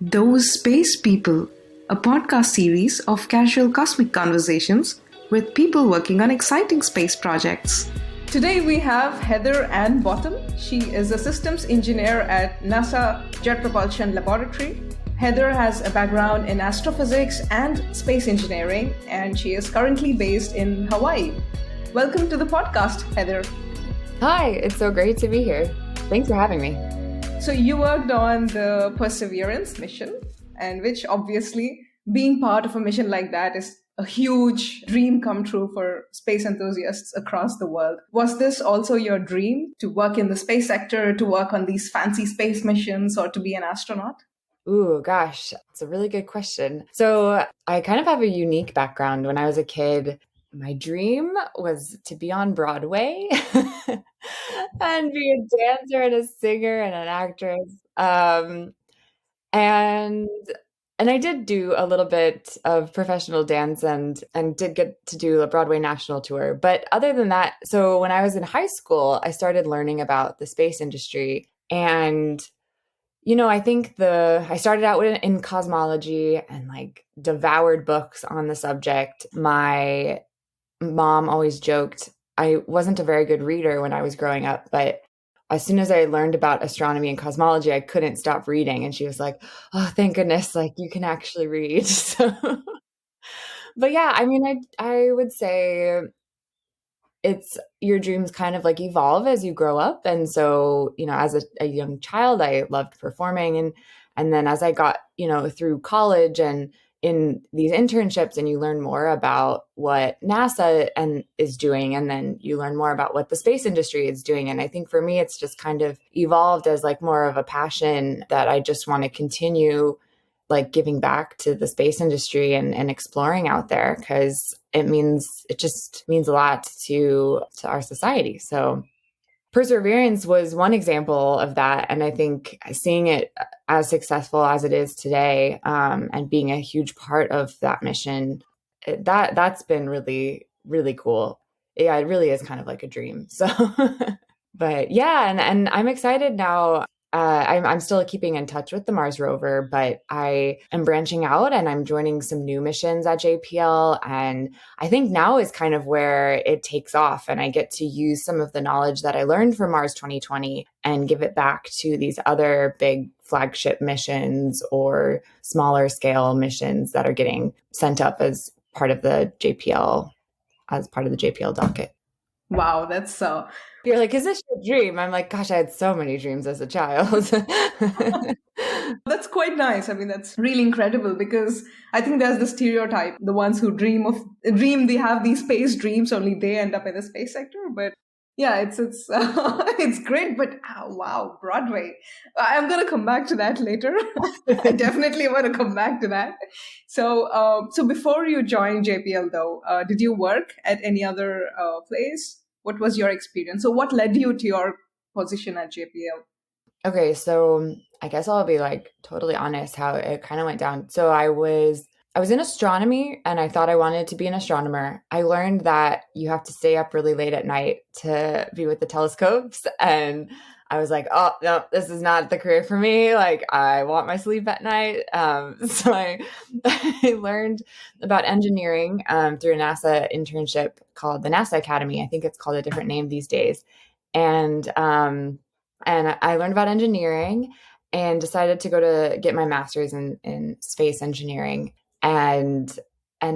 Those Space People, a podcast series of casual cosmic conversations with people working on exciting space projects. Today we have Heather Ann Bottom. She is a systems engineer at NASA Jet Propulsion Laboratory. Heather has a background in astrophysics and space engineering, and she is currently based in Hawaii. Welcome to the podcast, Heather. Hi, it's so great to be here. Thanks for having me. So you worked on the Perseverance mission, and which obviously being part of a mission like that is a huge dream come true for space enthusiasts across the world. Was this also your dream, to work in the space sector, to work on these fancy space missions, or to be an astronaut? Ooh, gosh, it's a really good question. So I kind of have a unique background. When I was a kid, my dream was to be on Broadway and be a dancer and a singer and an actress. And I did do a little bit of professional dance and did get to do a Broadway national tour. But other than that, so when I was in high school, I started learning about the space industry. And, I think I started out in cosmology and like devoured books on the subject. My mom always joked I wasn't a very good reader when I was growing up, but as soon as I learned about astronomy and cosmology, I couldn't stop reading. And she was like, "Oh, thank goodness, like you can actually read." So, but yeah, I mean, I would say it's your dreams kind of like evolve as you grow up. And so, as a young child, I loved performing. And then as I got, through college and in these internships, and you learn more about what NASA is doing, and then you learn more about what the space industry is doing. And I think for me, it's just kind of evolved as like more of a passion that I just want to continue like giving back to the space industry and exploring out there, because it just means a lot to our society. So Perseverance was one example of that. And I think seeing it as successful as it is today, and being a huge part of that mission, that's been really, really cool. Yeah, it really is kind of like a dream. So, but yeah, and I'm excited now. I'm still keeping in touch with the Mars rover, but I am branching out and I'm joining some new missions at JPL. And I think now is kind of where it takes off, and I get to use some of the knowledge that I learned from Mars 2020 and give it back to these other big flagship missions or smaller scale missions that are getting sent up as part of the JPL docket. Wow, that's so... You're like, is this your dream? I'm like, gosh, I had so many dreams as a child. That's quite nice. I mean, that's really incredible, because I think there's the stereotype, the ones who they have these space dreams, only they end up in the space sector. But yeah, it's it's great. But wow, Broadway. I'm going to come back to that later. I definitely want to come back to that. So before you joined JPL though, did you work at any other place? What was your experience? So what led you to your position at JPL? Okay, so I guess I'll be like totally honest how it kind of went down. So I was in astronomy, and I thought I wanted to be an astronomer. I learned that you have to stay up really late at night to be with the telescopes. And I was like, oh, no, this is not the career for me. Like, I want my sleep at night. So I learned about engineering through a NASA internship called the NASA Academy. I think it's called a different name these days. And I learned about engineering and decided to go to get my master's in space engineering. And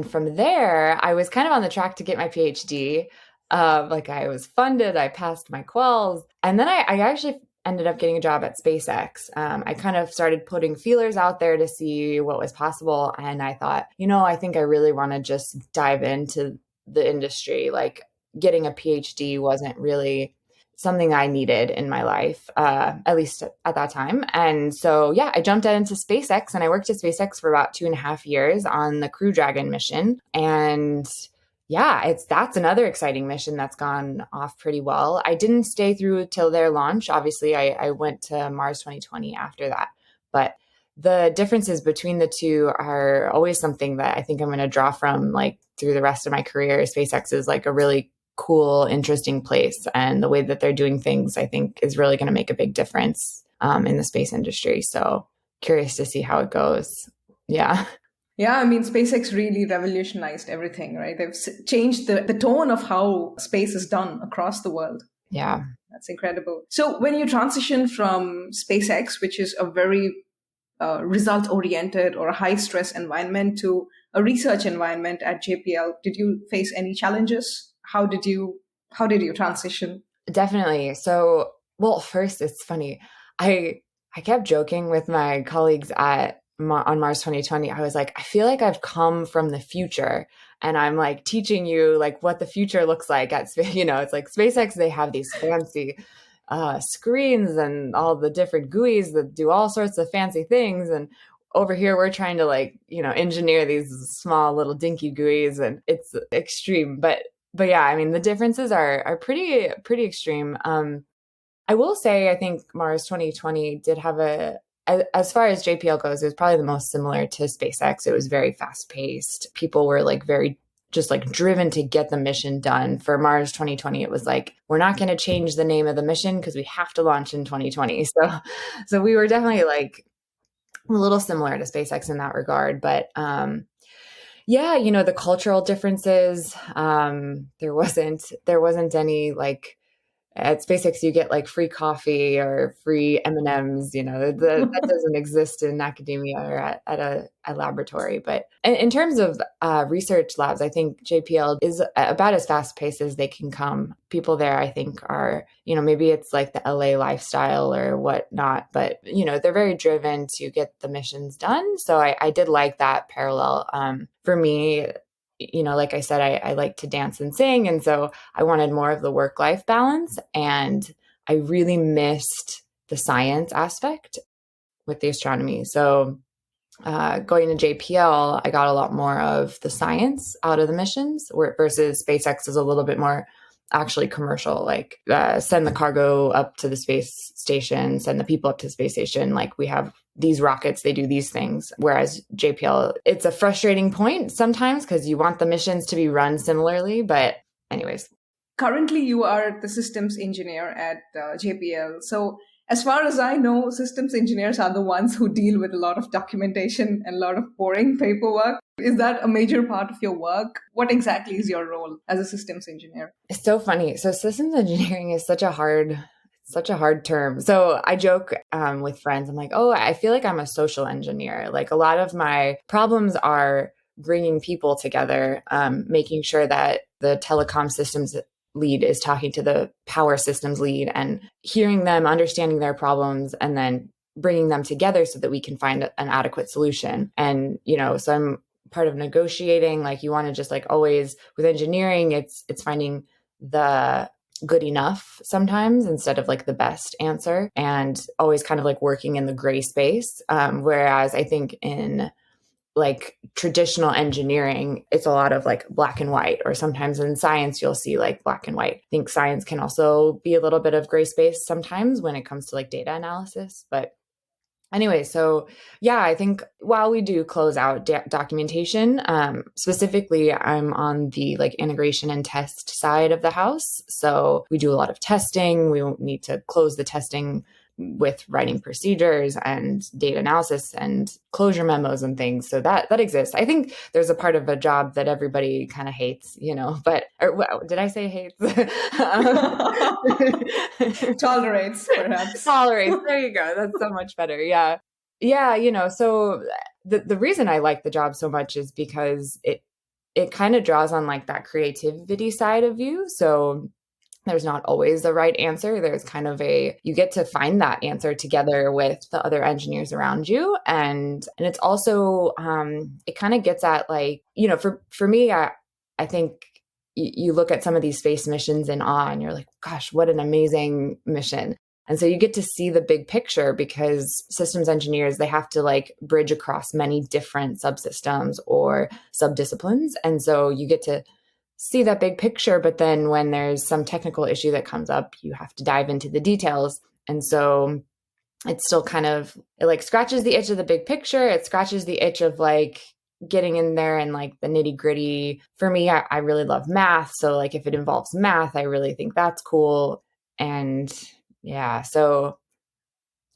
from there, I was kind of on the track to get my PhD. Like I was funded, I passed my quals, and then I actually ended up getting a job at SpaceX. I kind of started putting feelers out there to see what was possible. And I thought, I think I really want to just dive into the industry. Like getting a PhD wasn't really something I needed in my life, at least at that time. And so, yeah, I jumped into SpaceX, and I worked at SpaceX for about 2.5 years on the Crew Dragon mission. And yeah, that's another exciting mission that's gone off pretty well. I didn't stay through till their launch. Obviously, I went to Mars 2020 after that. But the differences between the two are always something that I think I'm going to draw from like through the rest of my career. SpaceX is like a really cool, interesting place. And the way that they're doing things, I think, is really going to make a big difference in the space industry. So curious to see how it goes. Yeah. Yeah, I mean, SpaceX really revolutionized everything, right? They've changed the tone of how space is done across the world. Yeah. That's incredible. So when you transition from SpaceX, which is a very result oriented or a high stress environment, to a research environment at JPL, did you face any challenges? How did you transition? Definitely. So, well, first it's funny. I kept joking with my colleagues on Mars 2020. I was like, I feel like I've come from the future and I'm like teaching you like what the future looks like it's like SpaceX, they have these fancy screens and all the different GUIs that do all sorts of fancy things. And over here, we're trying to engineer these small little dinky GUIs, and it's extreme. But yeah, I mean, the differences are pretty extreme. I will say, I think Mars 2020 did have as far as JPL goes, it was probably the most similar to SpaceX. It was very fast paced. People were very just driven to get the mission done. For Mars 2020, it was like, we're not going to change the name of the mission because we have to launch in 2020. So we were definitely a little similar to SpaceX in that regard. But yeah, the cultural differences, there wasn't any at SpaceX, you get free coffee or free M&Ms. That doesn't exist in academia or at a laboratory. But in terms of research labs, I think JPL is about as fast paced as they can come. People there, I think, are, maybe it's like the LA lifestyle or whatnot, but, they're very driven to get the missions done. So I did like that parallel. For me, like I said, I like to dance and sing. And so I wanted more of the work-life balance. And I really missed the science aspect with the astronomy. So going to JPL, I got a lot more of the science out of the missions, versus SpaceX is a little bit more actually commercial, send the cargo up to the space station, send the people up to the space station. We have these rockets, they do these things. Whereas JPL, it's a frustrating point sometimes because you want the missions to be run similarly. But anyways. Currently, you are the systems engineer at JPL. So as far as I know, systems engineers are the ones who deal with a lot of documentation and a lot of boring paperwork. Is that a major part of your work? What exactly is your role as a systems engineer? It's so funny. So systems engineering is such a hard term. So I joke with friends. I'm like, oh, I feel like I'm a social engineer. A lot of my problems are bringing people together, making sure that the telecom systems lead is talking to the power systems lead and hearing them, understanding their problems, and then bringing them together so that we can find an adequate solution. And, so I'm part of negotiating. You want to just always with engineering, it's finding the good enough sometimes instead of the best answer, and always kind of working in the gray space. Whereas I think in traditional engineering, it's a lot of black and white, or sometimes in science, you'll see black and white. I think science can also be a little bit of gray space sometimes when it comes to data analysis. But anyway, so yeah, I think while we do close out documentation, specifically, I'm on the integration and test side of the house. So we do a lot of testing. We need to close the testing with writing procedures and data analysis and closure memos and things. So that exists. I think there's a part of a job that everybody kind of hates, but did I say hates? Tolerates, perhaps. Tolerates. There you go. That's so much better. Yeah. Yeah. So the reason I like the job so much is because it kind of draws on that creativity side of you. So there's not always the right answer. There's kind of you get to find that answer together with the other engineers around you. And it's also, it kind of gets at for me, I think you look at some of these space missions in awe and you're like, gosh, what an amazing mission. And so you get to see the big picture because systems engineers, they have to bridge across many different subsystems or subdisciplines. And so you get to see that big picture, but then when there's some technical issue that comes up, you have to dive into the details. And so it's still kind of, it scratches the itch of the big picture. It scratches the itch of getting in there and the nitty gritty. For me, I really love math. So if it involves math, I really think that's cool. And yeah, so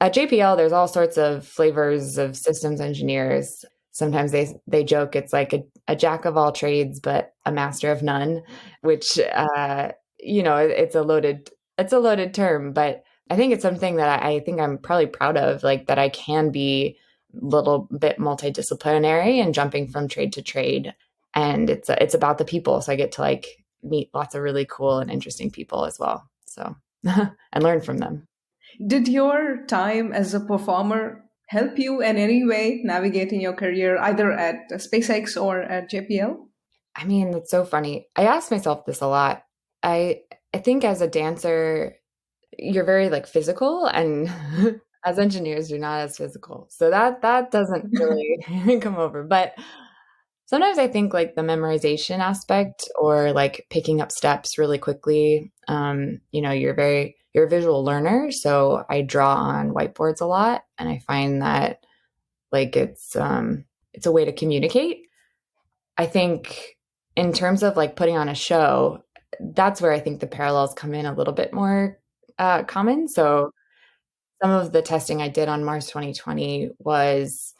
at JPL, there's all sorts of flavors of systems engineers. Sometimes they joke it's like a jack of all trades, but a master of none, which it's a loaded term, but I think it's something that I think I'm probably proud of, like that I can be a little bit multidisciplinary and jumping from trade to trade. And it's about the people. So I get to like meet lots of really cool and interesting people as well. So and learn from them. Did your time as a performer help you in any way navigating your career either at SpaceX or at JPL? I mean, that's so funny. I ask myself this a lot. I think as a dancer, you're very like physical, and as engineers, you're not as physical. So that doesn't really come over. But sometimes I think like the memorization aspect or like picking up steps really quickly. You're a visual learner, so I draw on whiteboards a lot, and I find that like it's a way to communicate. I think in terms of like putting on a show, that's where I think the parallels come in a little bit more common. So some of the testing I did on Mars 2020 was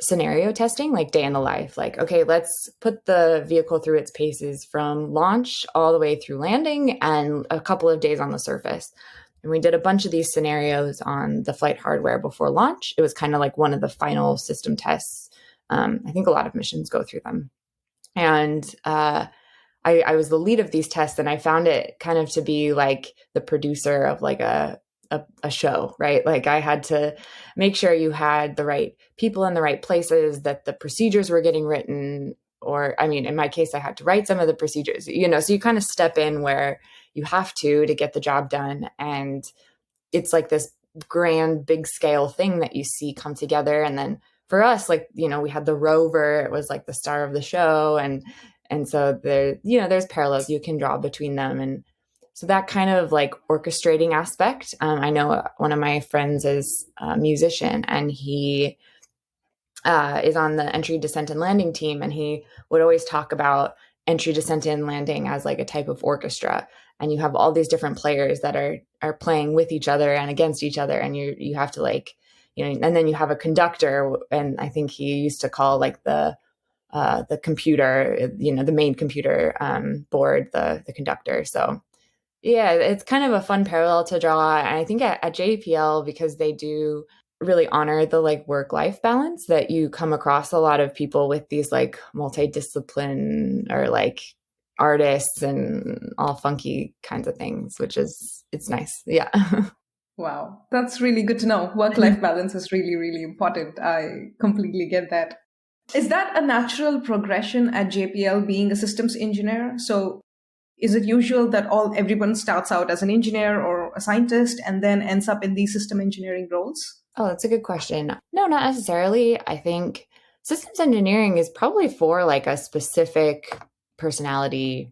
scenario testing, like day in the life. Like, okay, let's put the vehicle through its paces from launch all the way through landing and a couple of days on the surface. And we did a bunch of these scenarios on the flight hardware before launch. It was kind of like one of the final system tests. I think a lot of missions go through them. And I was the lead of these tests, and I found it kind of to be like the producer of like a show, right? Like I had to make sure you had the right people in the right places, that the procedures were getting written, or I mean, in my case, I had to write some of the procedures, so you kind of step in where you have to get the job done. And it's like this grand, big scale thing that you see come together. And then for us, like, we had the rover, it was like the star of the show. And so there's parallels you can draw between them. And so that kind of like orchestrating aspect, I know one of my friends is a musician, and he is on the entry, descent, and landing team. And he would always talk about entry, descent, and landing as like a type of orchestra. And you have all these different players that are playing with each other and against each other. And you have to like, and then you have a conductor. And I think he used to call like the computer, the main computer board, the conductor. So yeah, it's kind of a fun parallel to draw. And I think at JPL, because they do really honor the like work-life balance, that you come across a lot of people with these like multidiscipline or like artists and all funky kinds of things, it's nice. Yeah. Wow, that's really good to know. Work-life balance is really, really important. I completely get that. Is that a natural progression at JPL being a systems engineer? So is it usual that everyone starts out as an engineer or a scientist and then ends up in these system engineering roles? Oh, that's a good question. No, not necessarily. I think systems engineering is probably for like a specific personality,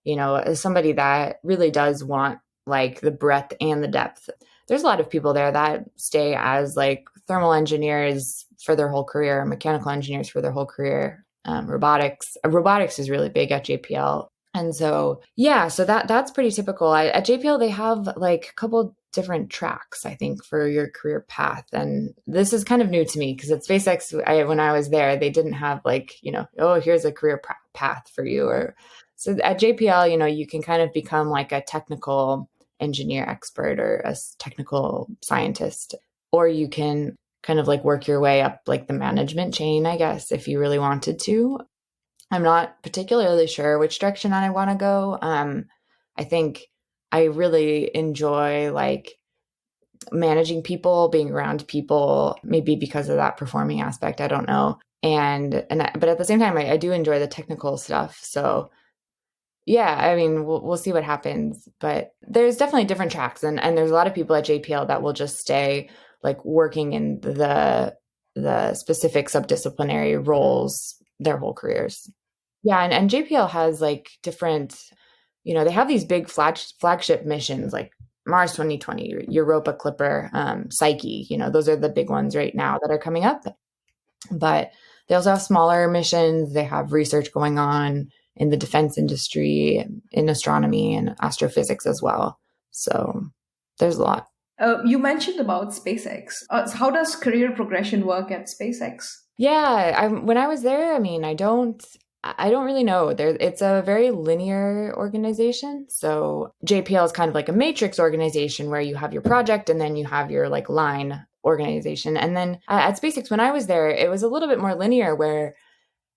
as somebody that really does want like the breadth and the depth. There's a lot of people there that stay as like thermal engineers for their whole career, mechanical engineers for their whole career. Robotics is really big at JPL. And so, yeah, so that's pretty typical. At JPL, they have like a couple different tracks, I think, for your career path. And this is kind of new to me because at SpaceX, when I was there, they didn't have like, oh, here's a career path for you. So at JPL, you can kind of become like a technical engineer expert or a technical scientist, or you can kind of like work your way up like the management chain, I guess, if you really wanted to. I'm not particularly sure which direction I want to go. I think I really enjoy like managing people, being around people, maybe because of that performing aspect. I don't know. But at the same time, I do enjoy the technical stuff. So yeah, I mean, we'll see what happens. But there's definitely different tracks, and there's a lot of people at JPL that will just stay like working in the specific subdisciplinary roles their whole careers. Yeah, and JPL has like different, they have these big flagship missions like Mars 2020, Europa Clipper, Psyche, those are the big ones right now that are coming up. But they also have smaller missions. They have research going on in the defense industry, in astronomy and astrophysics as well. So there's a lot. You mentioned about SpaceX. How does career progression work at SpaceX? Yeah, when I was there, I mean, I don't really know. It's a very linear organization. So JPL is kind of like a matrix organization where you have your project and then you have your like line organization. And then at SpaceX, when I was there, it was a little bit more linear where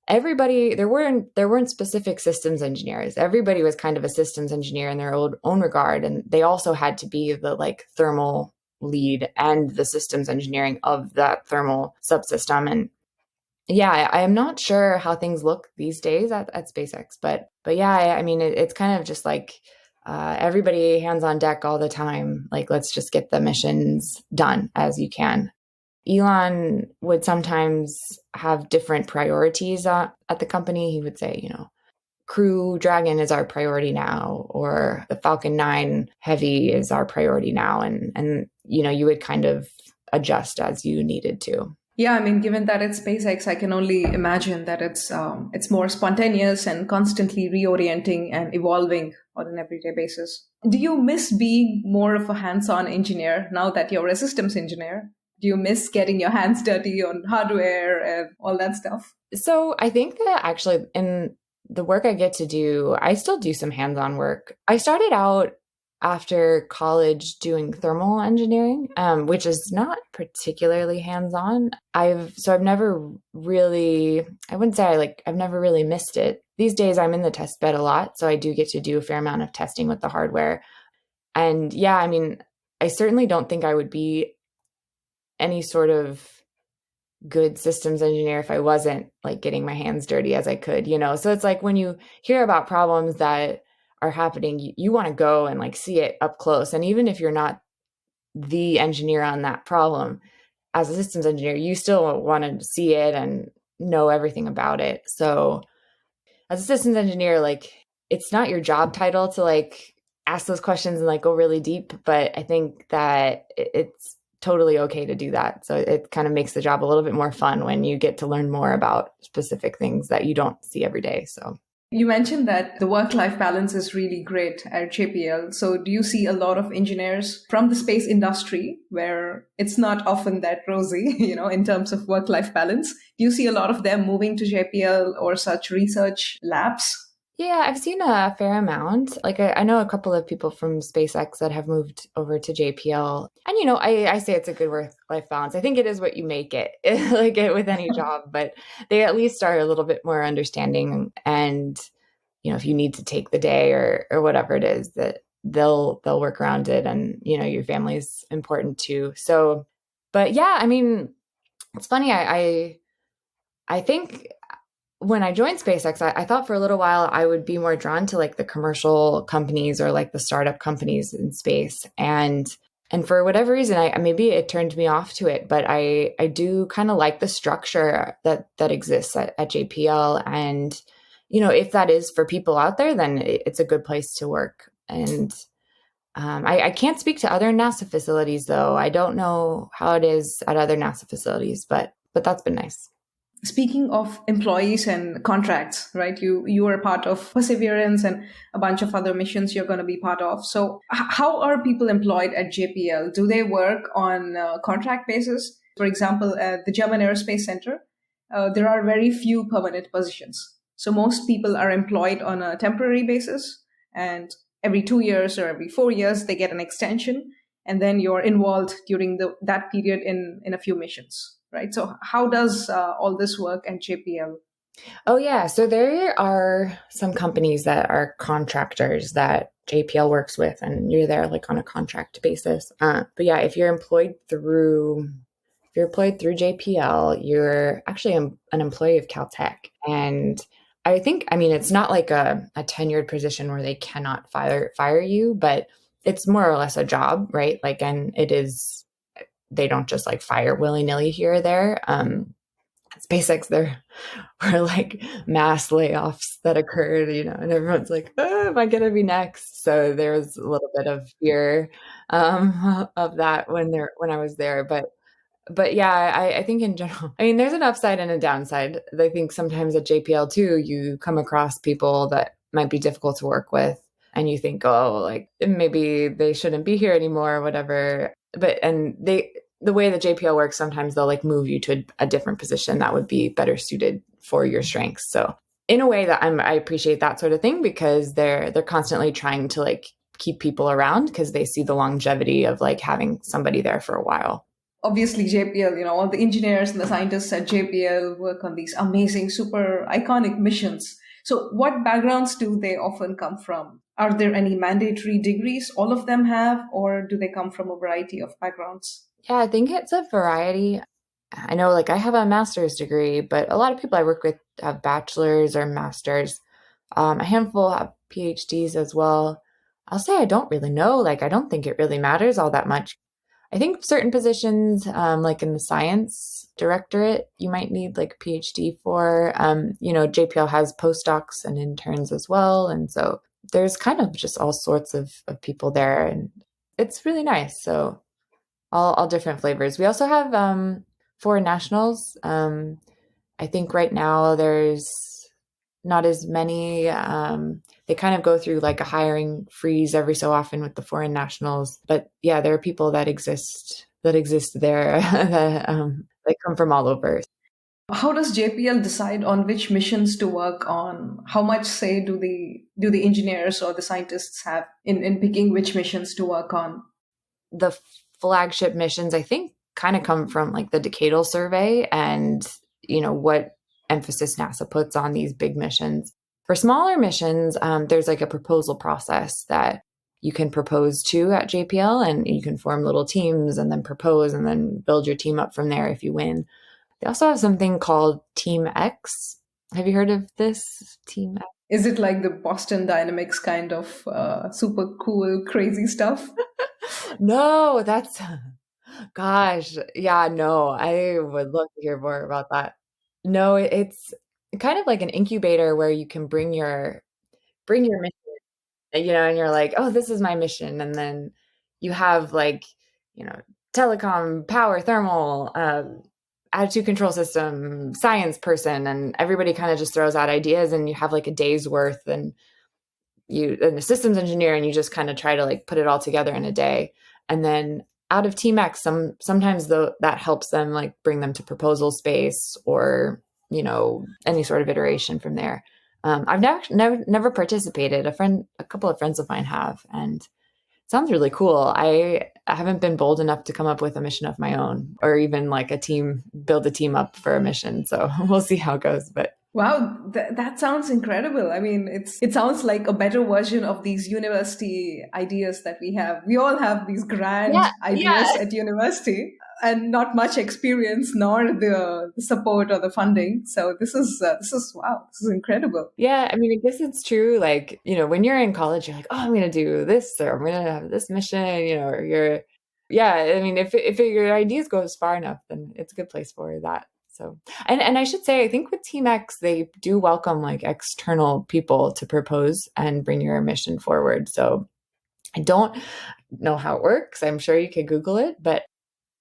everybody there weren't specific systems engineers. Everybody was kind of a systems engineer in their own regard, and they also had to be the like thermal lead and the systems engineering of that thermal subsystem. And yeah, I am not sure how things look these days at SpaceX, but yeah, I mean, it's kind of just like everybody hands on deck all the time. Like, let's just get the missions done as you can. Elon would sometimes have different priorities at the company. He would say, Crew Dragon is our priority now, or the Falcon 9 Heavy is our priority now, and you would kind of adjust as you needed to. Yeah, I mean, given that it's SpaceX, I can only imagine that it's more spontaneous and constantly reorienting and evolving on an everyday basis. Do you miss being more of a hands-on engineer now that you're a systems engineer? Do you miss getting your hands dirty on hardware and all that stuff? So I think that actually in the work I get to do, I still do some hands-on work. I started out after college doing thermal engineering, which is not particularly hands-on. I've never really, I wouldn't say I've never really missed it. These days I'm in the test bed a lot, so I do get to do a fair amount of testing with the hardware. And yeah, I mean, I certainly don't think I would be any sort of good systems engineer if I wasn't like getting my hands dirty as I could, So it's like when you hear about problems that are happening, you want to go and like see it up close. And even if you're not the engineer on that problem, as a systems engineer, you still want to see it and know everything about it. So as a systems engineer, like it's not your job title to like ask those questions and like go really deep, but I think that it's totally okay to do that. So it kind of makes the job a little bit more fun when you get to learn more about specific things that you don't see every day. So you mentioned that the work-life balance is really great at JPL. So do you see a lot of engineers from the space industry where it's not often that rosy, in terms of work-life balance? Do you see a lot of them moving to JPL or such research labs? Yeah, I've seen a fair amount. Like I know a couple of people from SpaceX that have moved over to JPL. And, I say it's a good work-life balance. I think it is what you make it, like it with any job, but they at least are a little bit more understanding. And, if you need to take the day or whatever it is, that they'll work around it. And, your family's important too. So, but yeah, I mean, it's funny. I think when I joined SpaceX, I thought for a little while I would be more drawn to like the commercial companies or like the startup companies in space. And for whatever reason, maybe it turned me off to it, but I do kind of like the structure that exists at JPL. And, if that is for people out there, then it's a good place to work. And I can't speak to other NASA facilities though. I don't know how it is at other NASA facilities, but that's been nice. Speaking of employees and contracts, right? You are part of Perseverance and a bunch of other missions you're going to be part of. So how are people employed at JPL? Do they work on a contract basis? For example, at the German Aerospace Center, there are very few permanent positions. So most people are employed on a temporary basis, and every 2 years or every 4 years, they get an extension. And then you're involved during that period in a few missions. Right. So how does all this work at JPL? Oh, yeah. So there are some companies that are contractors that JPL works with, and you're there like on a contract basis. But yeah, if you're employed through JPL, you're actually an employee of Caltech. And I mean, it's not like a tenured position where they cannot fire you, but it's more or less a job, right? Like, and it is. They don't just like fire willy-nilly here or there. SpaceX, there were like mass layoffs that occurred, and everyone's like, oh, am I going to be next? So there was a little bit of fear of that when I was there. But yeah, I think in general, I mean, there's an upside and a downside. I think sometimes at JPL too, you come across people that might be difficult to work with, and you think, oh, like maybe they shouldn't be here anymore or whatever. the way the JPL works, sometimes they'll like move you to a different position that would be better suited for your strengths. So in a way that I appreciate that sort of thing, because they're constantly trying to like keep people around because they see the longevity of like having somebody there for a while. Obviously, JPL, all the engineers and the scientists at JPL work on these amazing, super iconic missions. So what backgrounds do they often come from? Are there any mandatory degrees all of them have, or do they come from a variety of backgrounds? Yeah, I think it's a variety. I know like I have a master's degree, but a lot of people I work with have bachelor's or master's. A handful have PhDs as well. I'll say I don't really know. Like, I don't think it really matters all that much. I think certain positions, like in the science directorate, you might need like a PhD for. JPL has postdocs and interns as well. And so there's kind of just all sorts of people there. And it's really nice. So all different flavors. We also have foreign nationals. I think right now there's not as many. They kind of go through like a hiring freeze every so often with the foreign nationals. But yeah, there are people that exist there that come from all over. How does JPL decide on which missions to work on? How much say do the engineers or the scientists have in picking which missions to work on? The flagship missions, I think, kind of come from like the decadal survey and, what emphasis NASA puts on these big missions. For smaller missions, there's like a proposal process that you can propose to at JPL, and you can form little teams and then propose and then build your team up from there if you win. They also have something called Team X. Have you heard of this, Team X? Is it like the Boston Dynamics kind of super cool, crazy stuff? No, gosh, yeah, no, I would love to hear more about that. No, it's kind of like an incubator where you can bring your mission, and you're like, oh, this is my mission. And then you have like, telecom, power, thermal, attitude control system, science person, and everybody kind of just throws out ideas, and you have like a day's worth, and a systems engineer, and you just kind of try to like put it all together in a day. And then out of Team X, sometimes that helps them like bring them to proposal space or, any sort of iteration from there. I've never participated. A couple of friends of mine have, and it sounds really cool. I haven't been bold enough to come up with a mission of my own, or even like build a team up for a mission. So we'll see how it goes. But wow, that sounds incredible. I mean, it sounds like a better version of these university ideas that we have. We all have these grand ideas at university, and not much experience nor the support or the funding. So this is wow, this is incredible. Yeah, I mean, I guess it's true. Like, when you're in college, you're like, oh, I'm going to do this, or I'm going to have this mission, or yeah, I mean, if your ideas go far enough, then it's a good place for that. So, and I should say, I think with Team X, they do welcome like external people to propose and bring your mission forward. So I don't know how it works. I'm sure you could Google it, but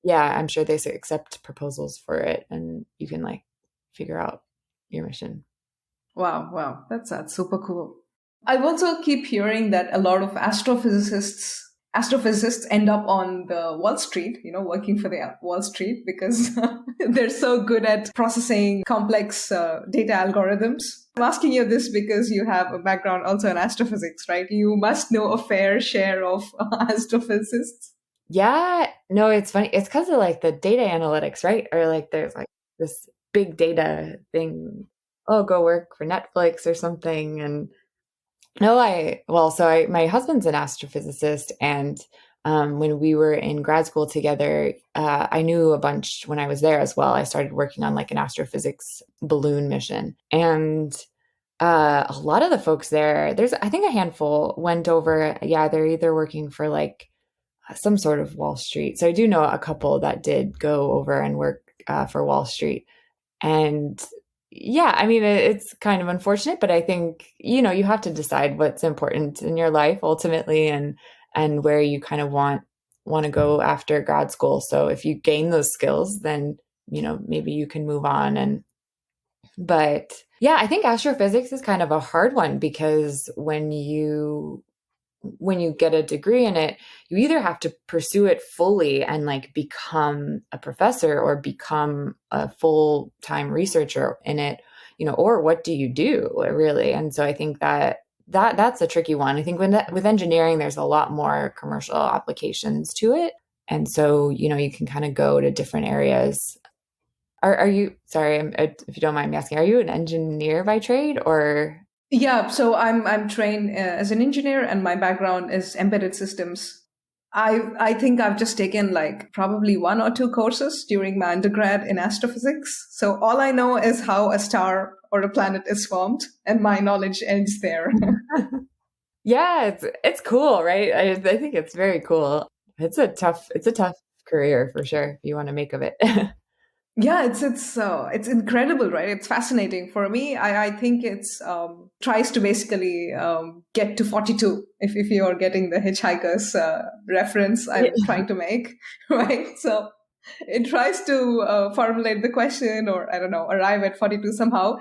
yeah, I'm sure they accept proposals for it, and you can like figure out your mission. Wow, that's super cool. I also keep hearing that a lot of astrophysicists end up on the Wall Street, working for the Wall Street because they're so good at processing complex data algorithms. I'm asking you this because you have a background also in astrophysics, right? You must know a fair share of astrophysicists. Yeah, no, it's funny. It's because of like the data analytics, right? Or like there's like this big data thing. Oh, go work for Netflix or something. And no, my husband's an astrophysicist, and when we were in grad school together, I knew a bunch when I was there as well. I started working on like an astrophysics balloon mission, and a lot of the folks there, there's I think a handful went over. Yeah, they're either working for like some sort of Wall Street. So I do know a couple that did go over and work for Wall Street, and yeah, I mean, it's kind of unfortunate, but I think, you have to decide what's important in your life ultimately, and where you kind of want to go after grad school. So if you gain those skills, then, maybe you can move on. But yeah, I think astrophysics is kind of a hard one because when you when you get a degree in it, you either have to pursue it fully and like become a professor or become a full-time researcher in it, or what do you do really? And so I think that's a tricky one. I think with engineering, there's a lot more commercial applications to it. And so, you can kind of go to different areas. Are you, sorry, if you don't mind me asking, are you an engineer by trade or? Yeah, so I'm trained as an engineer, and my background is embedded systems. I think I've just taken like probably 1 or 2 courses during my undergrad in astrophysics. So all I know is how a star or a planet is formed, and my knowledge ends there. Yeah, it's cool, right? I think it's very cool. It's a tough career for sure if you want to make of it. Yeah, it's incredible, right? It's fascinating for me. I think it's tries to basically get to 42. If you're getting the hitchhikers reference I'm trying to make, right? So it tries to formulate the question, or I don't know, arrive at 42 somehow.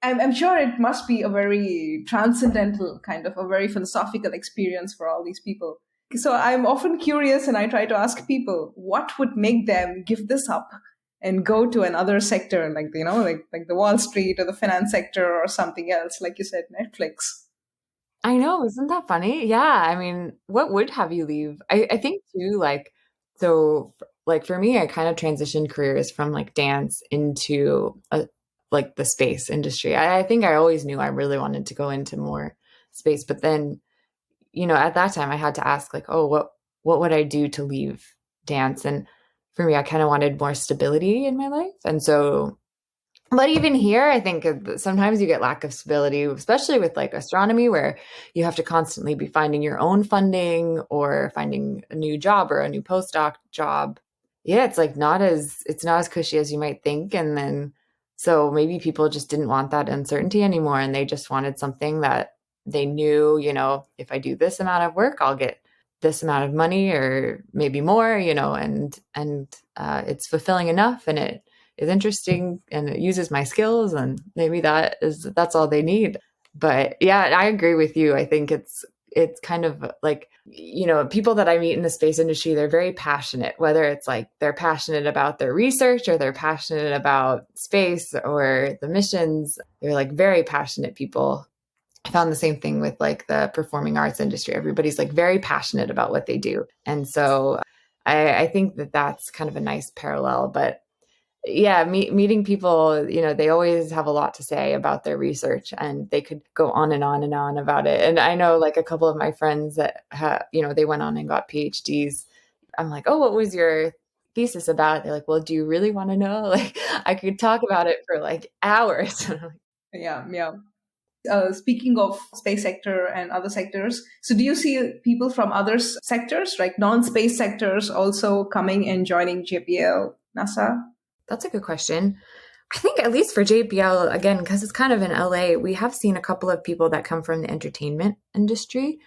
I'm sure it must be a very transcendental kind of a very philosophical experience for all these people. So I'm often curious, and I try to ask people what would make them give this up and go to another sector, like like the Wall Street or the finance sector or something else, like you said, Netflix. I know, isn't that funny? Yeah, I mean, what would have you leave? I think too, like for me, I kind of transitioned careers from like dance into like the space industry. I think I always knew I really wanted to go into more space, but then, at that time I had to ask like, oh, what would I do to leave dance? And for me, I kind of wanted more stability in my life. And so, but even here, I think sometimes you get lack of stability, especially with like astronomy, where you have to constantly be finding your own funding or finding a new job or a new postdoc job. Yeah, it's not as cushy as you might think. And then, so maybe people just didn't want that uncertainty anymore. And they just wanted something that they knew, if I do this amount of work, I'll get this amount of money or maybe more, and it's fulfilling enough and it is interesting and it uses my skills, and maybe that's all they need. But yeah, I agree with you. I think it's kind of like, people that I meet in the space industry, they're very passionate, whether it's like they're passionate about their research or they're passionate about space or the missions. They're like very passionate people. I found the same thing with like the performing arts industry. Everybody's like very passionate about what they do. And so I think that's kind of a nice parallel. But yeah, meeting people, they always have a lot to say about their research, and they could go on and on and on about it. And I know like a couple of my friends that, they went on and got PhDs. I'm like, oh, what was your thesis about? They're like, well, do you really want to know? Like, I could talk about it for like hours. Yeah, yeah. Speaking of space sector and other sectors, so do you see people from other sectors, like non-space sectors, also coming and joining JPL, NASA? That's a good question. I think at least for JPL, again, because it's kind of in LA, we have seen a couple of people that come from the entertainment industry.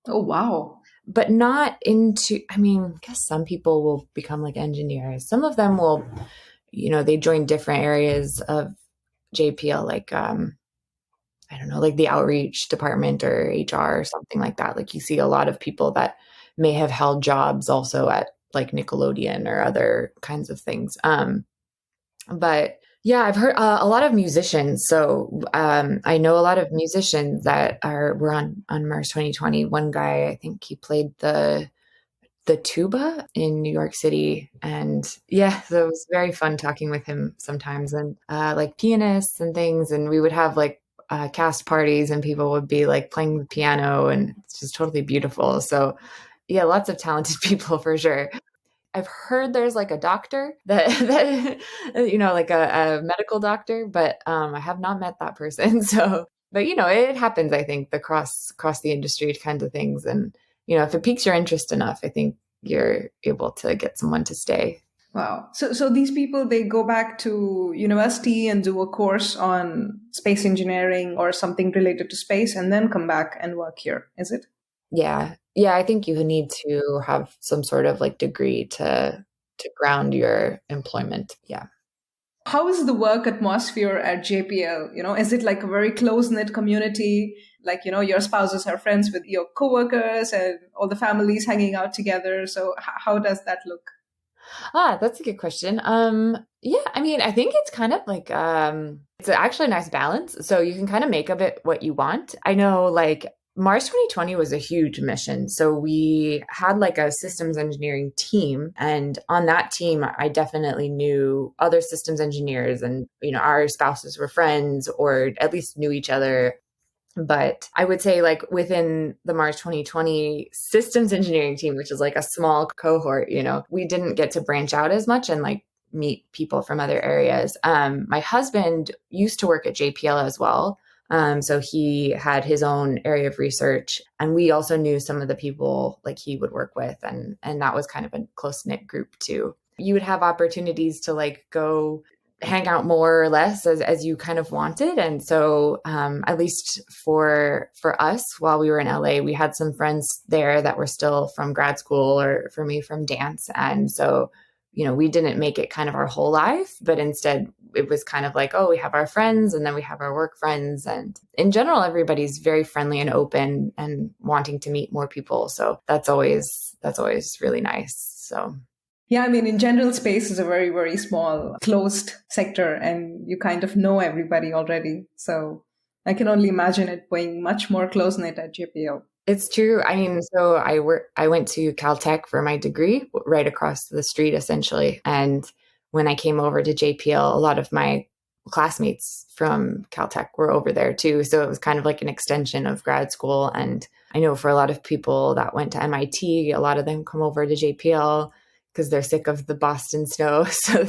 Oh, wow. But not into, I mean, I guess some people will become like engineers. Some of them will, they join different areas of JPL, like, I don't know, like the outreach department or HR or something like that. Like you see a lot of people that may have held jobs also at like Nickelodeon or other kinds of things. But yeah, I've heard a lot of musicians. So I know a lot of musicians that were on Mars 2020. One guy, I think he played the tuba in New York City, and yeah, so it was very fun talking with him sometimes, and like pianists and things. And we would have like cast parties, and people would be like playing the piano, and it's just totally beautiful. So yeah, lots of talented people for sure. I've heard there's like a doctor that like a medical doctor, but I have not met that person. So, but it happens, I think, across the industry kinds of things. And, if it piques your interest enough, I think you're able to get someone to stay. Wow. So these people, they go back to university and do a course on space engineering or something related to space and then come back and work here, is it? Yeah. Yeah, I think you need to have some sort of like degree to ground your employment. Yeah. How is the work atmosphere at JPL? Is it like a very close-knit community? Like, your spouses are friends with your coworkers and all the families hanging out together. So how does that look? That's a good question. Yeah, I mean, I think it's kind of like it's actually a nice balance. So you can kind of make of it what you want. I know like Mars 2020 was a huge mission. So we had like a systems engineering team, and on that team I definitely knew other systems engineers, and our spouses were friends or at least knew each other. But I would say like within the Mars 2020 systems engineering team, which is like a small cohort, we didn't get to branch out as much and like meet people from other areas. My husband used to work at JPL as well. So he had his own area of research, and we also knew some of the people like he would work with, and that was kind of a close-knit group too. You would have opportunities to like go hang out more or less as you kind of wanted. And so at least for us, while we were in LA, we had some friends there that were still from grad school, or for me from dance. And so, we didn't make it kind of our whole life, but instead it was kind of like, oh, we have our friends and then we have our work friends. And in general, everybody's very friendly and open and wanting to meet more people. So that's always really nice. So yeah, I mean, in general, space is a very, very small, closed sector, and you kind of know everybody already. So I can only imagine it being much more close-knit at JPL. It's true. I mean, so I went to Caltech for my degree, right across the street, essentially. And when I came over to JPL, a lot of my classmates from Caltech were over there too. So it was kind of like an extension of grad school. And I know for a lot of people that went to MIT, a lot of them come over to JPL because they're sick of the Boston snow. So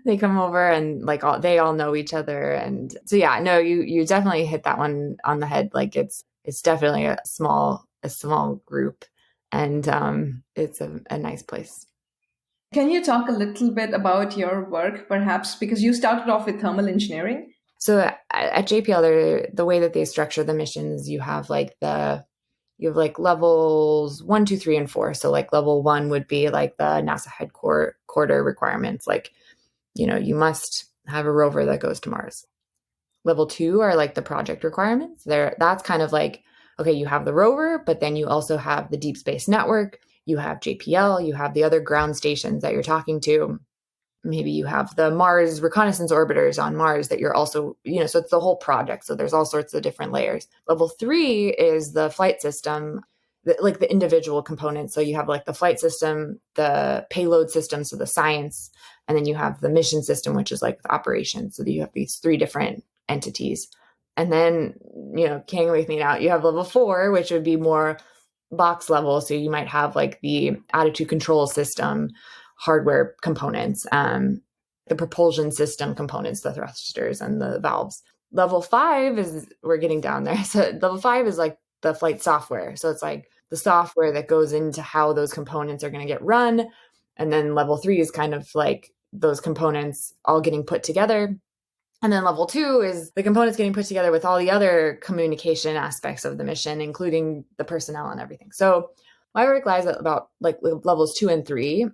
they come over and like they all know each other. And so, yeah, no, you definitely hit that one on the head. Like it's definitely a small group, and it's a nice place. Can you talk a little bit about your work, perhaps, because you started off with thermal engineering? So at JPL, the way that they structure the missions, you have like levels 1, 2, 3, and 4. So like level 1 would be like the NASA headquarter requirements. Like, you must have a rover that goes to Mars. Level 2 are like the project requirements. That's kind of like, okay, you have the rover, but then you also have the deep space network. You have JPL, you have the other ground stations that you're talking to. Maybe you have the Mars reconnaissance orbiters on Mars that you're also, so it's the whole project. So there's all sorts of different layers. Level 3 is the flight system, like the individual components. So you have like the flight system, the payload system, so the science, and then you have the mission system, which is like the operations. So you have these 3 different entities. And then, can't with me now, you have level 4, which would be more box level. So you might have like the attitude control system, hardware components, the propulsion system components, the thrusters and the valves. Level 5 is, we're getting down there. So level 5 is like the flight software. So it's like the software that goes into how those components are going to get run. And then level 3 is kind of like those components all getting put together. And then level 2 is the components getting put together with all the other communication aspects of the mission, including the personnel and everything. So my work lies at about like levels 2 and 3.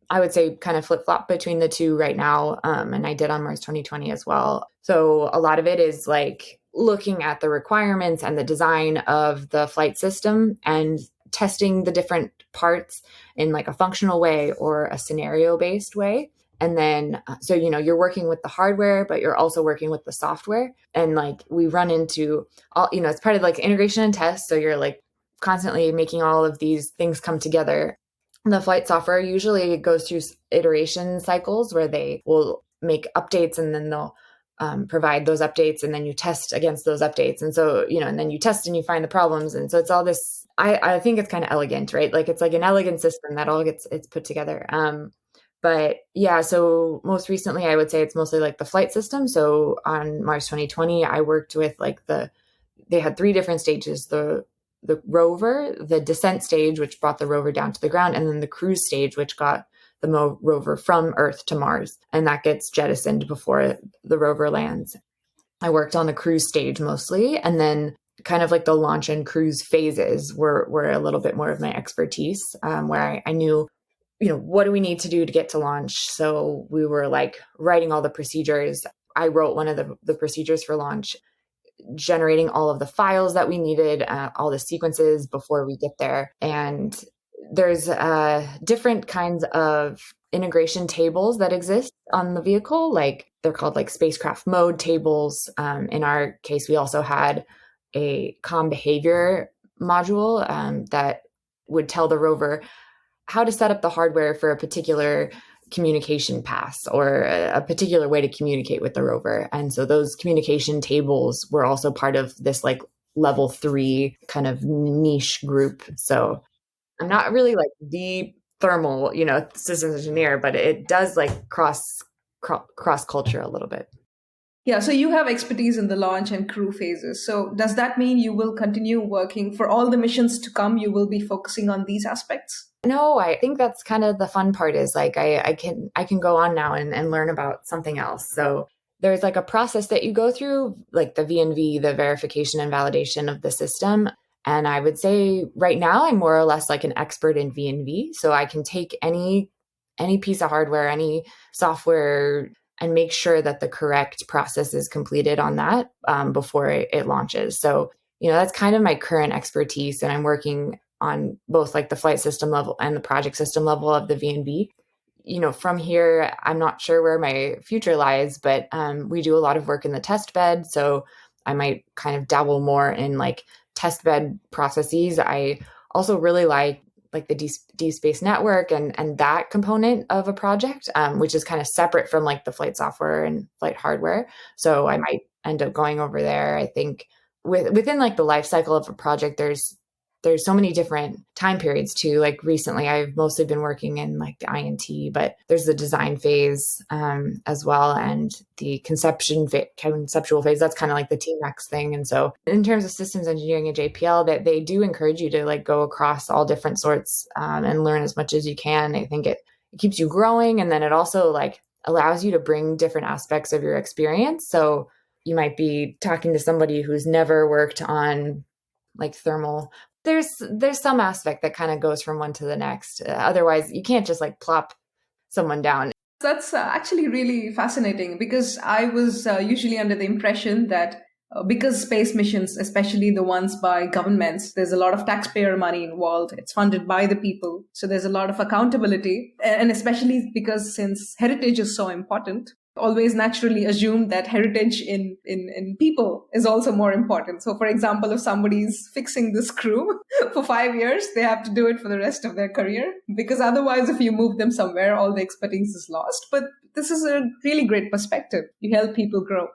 I would say kind of flip-flop between the 2 right now. And I did on Mars 2020 as well. So a lot of it is like looking at the requirements and the design of the flight system and testing the different parts in like a functional way or a scenario-based way. And then, so, you're working with the hardware, but you're also working with the software. And like we run into all, it's part of like integration and test. So you're like constantly making all of these things come together. The flight software usually goes through iteration cycles where they will make updates and then they'll provide those updates, and then you test against those updates. And so, and then you test and you find the problems. And so it's all this, I think it's kind of elegant, right? Like it's like an elegant system that all it's put together. But yeah, so most recently, I would say it's mostly like the flight system. So on Mars 2020, I worked with like they had 3 different stages, the rover, the descent stage, which brought the rover down to the ground, and then the cruise stage, which got the rover from Earth to Mars. And that gets jettisoned before the rover lands. I worked on the cruise stage mostly, and then kind of like the launch and cruise phases were a little bit more of my expertise, where I knew what do we need to do to get to launch? So we were like writing all the procedures. I wrote one of the procedures for launch, generating all of the files that we needed, all the sequences before we get there. And there's different kinds of integration tables that exist on the vehicle. Like they're called like spacecraft mode tables. In our case, we also had a comm behavior module that would tell the rover how to set up the hardware for a particular communication pass or a particular way to communicate with the rover. And so those communication tables were also part of this like level 3 kind of niche group. So I'm not really like the thermal, systems engineer, but it does like cross culture a little bit. Yeah, so you have expertise in the launch and crew phases. So does that mean you will continue working for all the missions to come? You will be focusing on these aspects? No, I think that's kind of the fun part is like I can go on now and learn about something else. So there's like a process that you go through, like the V&V, the verification and validation of the system. And I would say right now I'm more or less like an expert in V&V. So I can take any piece of hardware, any software, and make sure that the correct process is completed on that before it launches. So, that's kind of my current expertise. And I'm working on both like the flight system level and the project system level of the V&V. From here, I'm not sure where my future lies, but we do a lot of work in the test bed. So I might kind of dabble more in like test bed processes. I also really like the deep space network and that component of a project, which is kind of separate from like the flight software and flight hardware. So I might end up going over there. I think within like the life cycle of a project, there's so many different time periods too. Like recently, I've mostly been working in like the INT, but there's the design phase as well, and the conceptual phase. That's kind of like the TMAX thing. And so, in terms of systems engineering at JPL, that they do encourage you to like go across all different sorts and learn as much as you can. I think it keeps you growing, and then it also like allows you to bring different aspects of your experience. So you might be talking to somebody who's never worked on like thermal. There's some aspect that kind of goes from one to the next. Otherwise, you can't just like plop someone down. That's actually really fascinating because I was usually under the impression that because space missions, especially the ones by governments, there's a lot of taxpayer money involved. It's funded by the people. So there's a lot of accountability. And especially because since heritage is so important, always naturally assume that heritage in people is also more important. So for example, if somebody's fixing the screw for 5 years, they have to do it for the rest of their career, because otherwise if you move them somewhere, all the expertise is lost. But this is a really great perspective. You help people grow.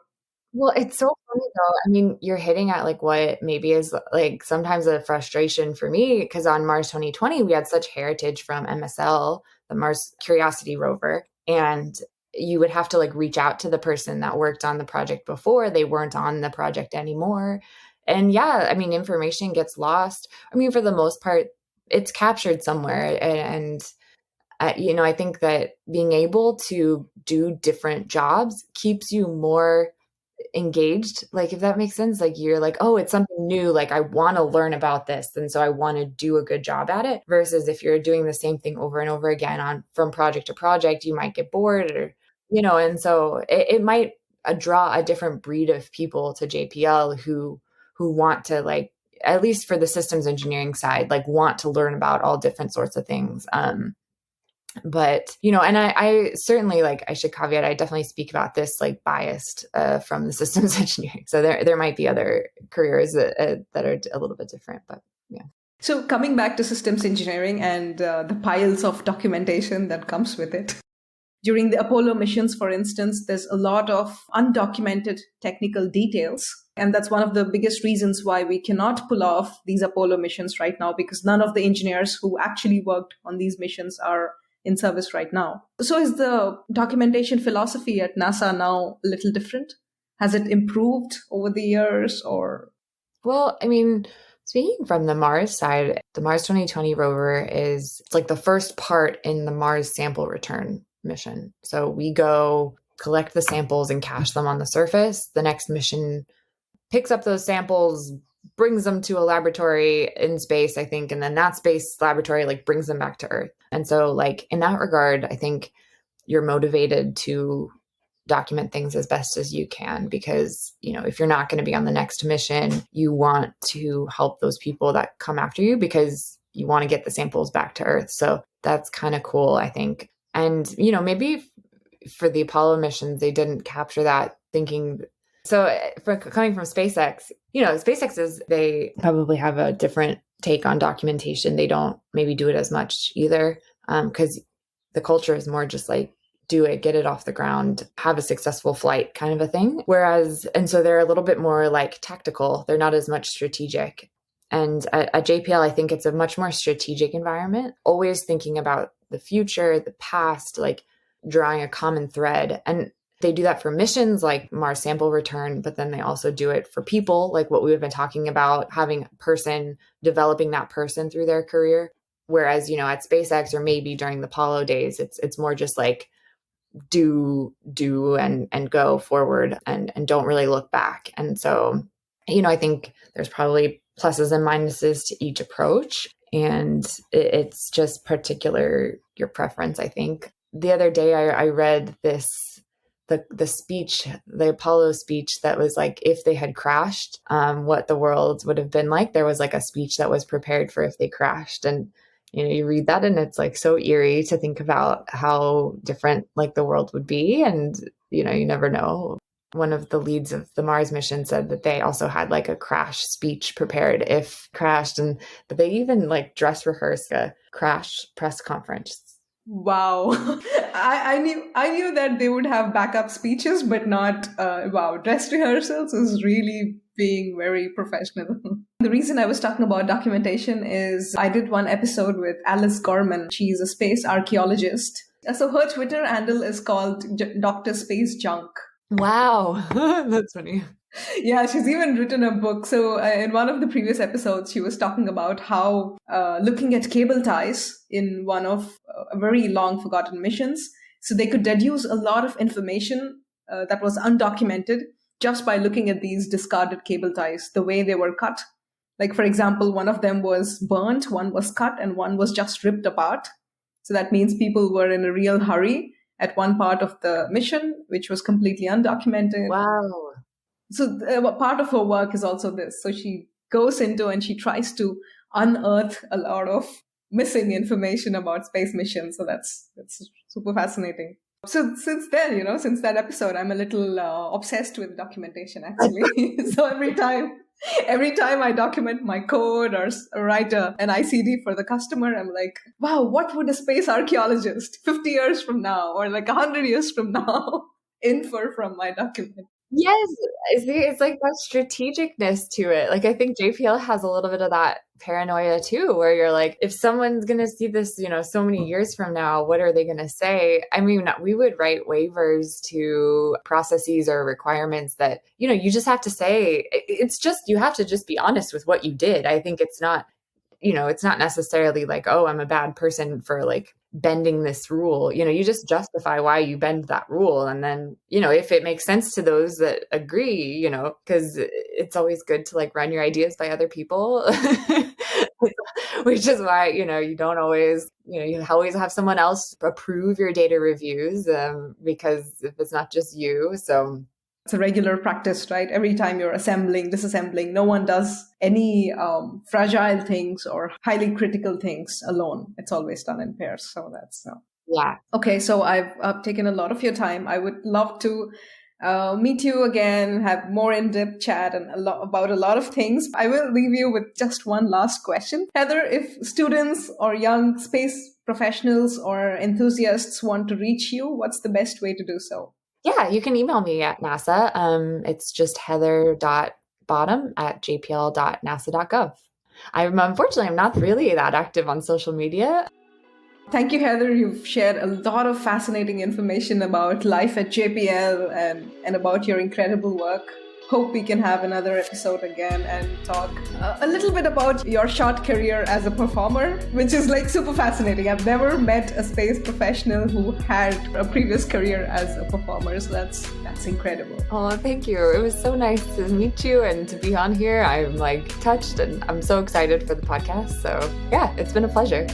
Well, it's so funny though. I mean, you're hitting at like what maybe is like sometimes a frustration for me, because on Mars 2020, we had such heritage from MSL, the Mars Curiosity rover. And you would have to like reach out to the person that worked on the project before. They weren't on the project anymore. And yeah, I mean, information gets lost. I mean, for the most part, it's captured somewhere. And I think that being able to do different jobs keeps you more engaged, like if that makes sense. Like you're like, oh, it's something new, like I want to learn about this, and so I want to do a good job at it, versus if you're doing the same thing over and over again on from project to project, you might get bored, or and so it might draw a different breed of people to JPL who want to, like, at least for the systems engineering side, like want to learn about all different sorts of things. But, and I certainly, like, I should caveat, I definitely speak about this, like, biased from the systems engineering. So there might be other careers that are a little bit different, but yeah. So coming back to systems engineering and the piles of documentation that comes with it. During the Apollo missions, for instance, there's a lot of undocumented technical details. And that's one of the biggest reasons why we cannot pull off these Apollo missions right now, because none of the engineers who actually worked on these missions are in service right now. So is the documentation philosophy at NASA now a little different? Has it improved over the years, or? Well, I mean, speaking from the Mars side, the Mars 2020 rover is like the first part in the Mars sample return mission. So we go collect the samples and cache them on the surface. The next mission picks up those samples, brings them to a laboratory in space, I think, and then that space laboratory like brings them back to Earth. And so like in that regard, I think you're motivated to document things as best as you can because, if you're not going to be on the next mission, you want to help those people that come after you because you want to get the samples back to Earth. So that's kind of cool, I think. And, maybe for the Apollo missions, they didn't capture that thinking. So for coming from SpaceX, they probably have a different take on documentation. They don't maybe do it as much either because the culture is more just like, do it, get it off the ground, have a successful flight kind of a thing. And so they're a little bit more like tactical. They're not as much strategic. And at JPL, I think it's a much more strategic environment, always thinking about the future, the past, like drawing a common thread. And they do that for missions like Mars sample return, but then they also do it for people, like what we've been talking about, having a person, developing that person through their career. Whereas, at SpaceX or maybe during the Apollo days, it's more just like do and go forward and don't really look back. And so, I think there's probably pluses and minuses to each approach. And it's just particular your preference, I think. The other day I read the speech, the Apollo speech that was like, if they had crashed, what the world would have been like. There was like a speech that was prepared for if they crashed. And, you read that and it's like so eerie to think about how different like the world would be. And, you never know. One of the leads of the Mars mission said that they also had like a crash speech prepared if crashed. And but they even like dress rehearsed a crash press conference. Wow. I knew that they would have backup speeches, but not dress rehearsals is really being very professional. The reason I was talking about documentation is I did one episode with Alice Gorman. She's a space archaeologist. So her Twitter handle is called Dr. Space Junk. Wow. That's funny. Yeah, she's even written a book. So in one of the previous episodes, she was talking about how looking at cable ties in one of very long forgotten missions, so they could deduce a lot of information that was undocumented just by looking at these discarded cable ties, the way they were cut. Like, for example, one of them was burnt, one was cut, and one was just ripped apart. So that means people were in a real hurry at one part of the mission, which was completely undocumented. Wow. So part of her work is also this. So she goes into and she tries to unearth a lot of missing information about space missions. So that's super fascinating. So since then, since that episode, I'm a little obsessed with documentation, actually. So every time I document my code or write an ICD for the customer, I'm like, wow, what would a space archaeologist 50 years from now or like 100 years from now infer from my document? Yes, it's like that strategicness to it. Like I think JPL has a little bit of that paranoia too, where you're like, if someone's going to see this, so many years from now, what are they going to say? I mean, we would write waivers to processes or requirements that, you just have to say, it's just, you have to just be honest with what you did. I think it's not, it's not necessarily like, oh, I'm a bad person for like bending this rule. You just justify why you bend that rule. And then, if it makes sense to those that agree, because it's always good to like run your ideas by other people, which is why, you don't always, you always have someone else approve your data reviews because if it's not just you. So it's a regular practice, right? Every time you're assembling, disassembling, no one does any fragile things or highly critical things alone. It's always done in pairs. So that's yeah. Okay, so I've taken a lot of your time. I would love to meet you again, have more in-depth chat and about a lot of things. I will leave you with just one last question. Heather, if students or young space professionals or enthusiasts want to reach you, what's the best way to do so? Yeah, you can email me at NASA. It's just heather.bottom@jpl.nasa.gov. Unfortunately, I'm not really that active on social media. Thank you, Heather. You've shared a lot of fascinating information about life at JPL and about your incredible work. hope we can have another episode again and talk a little bit about your short career as a performer, which is like super fascinating. I've never met a space professional who had a previous career as a performer, so that's incredible. Oh, thank you. It was so nice to meet you and to be on here. I'm like touched and I'm so excited for the podcast. So yeah, it's been a pleasure.